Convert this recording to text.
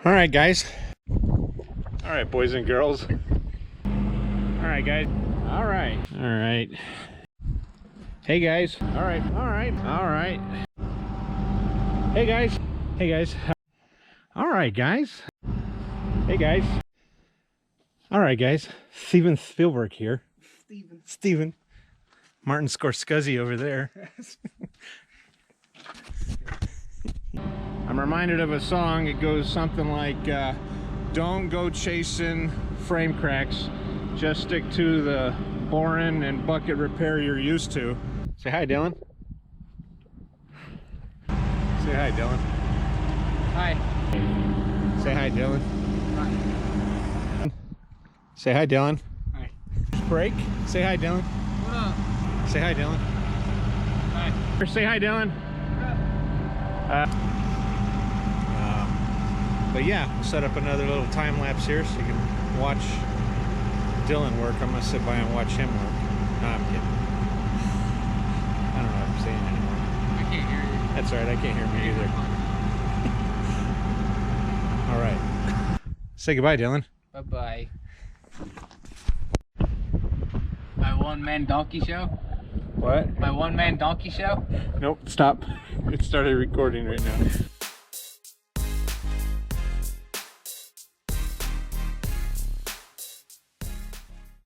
All right, guys. All right, boys and girls. All right, guys. All right. All right. Hey, guys. All right. All right. All right. Hey, guys. Hey, guys. All right, guys. Hey, guys. All right, guys. Steven Spielberg here. Steven. Martin Scorsese over there. I'm reminded of a song. It goes something like, don't go chasing frame cracks. Just stick to the Borin and Bucket Repair you're used to. Say hi, Dylan. Say hi, Dylan. Hi. Say hi, Dylan. Hi. Say hi, Dylan. Hi. Break. Say hi, Dylan. What up? Say hi, Dylan. Hi. Say hi, Dylan. What up? But yeah, we'll set up another little time lapse here so you can watch Dylan work. I'm gonna sit by and watch him work. No, I'm kidding. I don't know what I'm saying anymore. I can't hear you. That's all right. I can't hear me either. All right. Say goodbye, Dylan. Bye-bye. My one-man donkey show? What? My one-man donkey show? Nope. Stop. It started recording right now.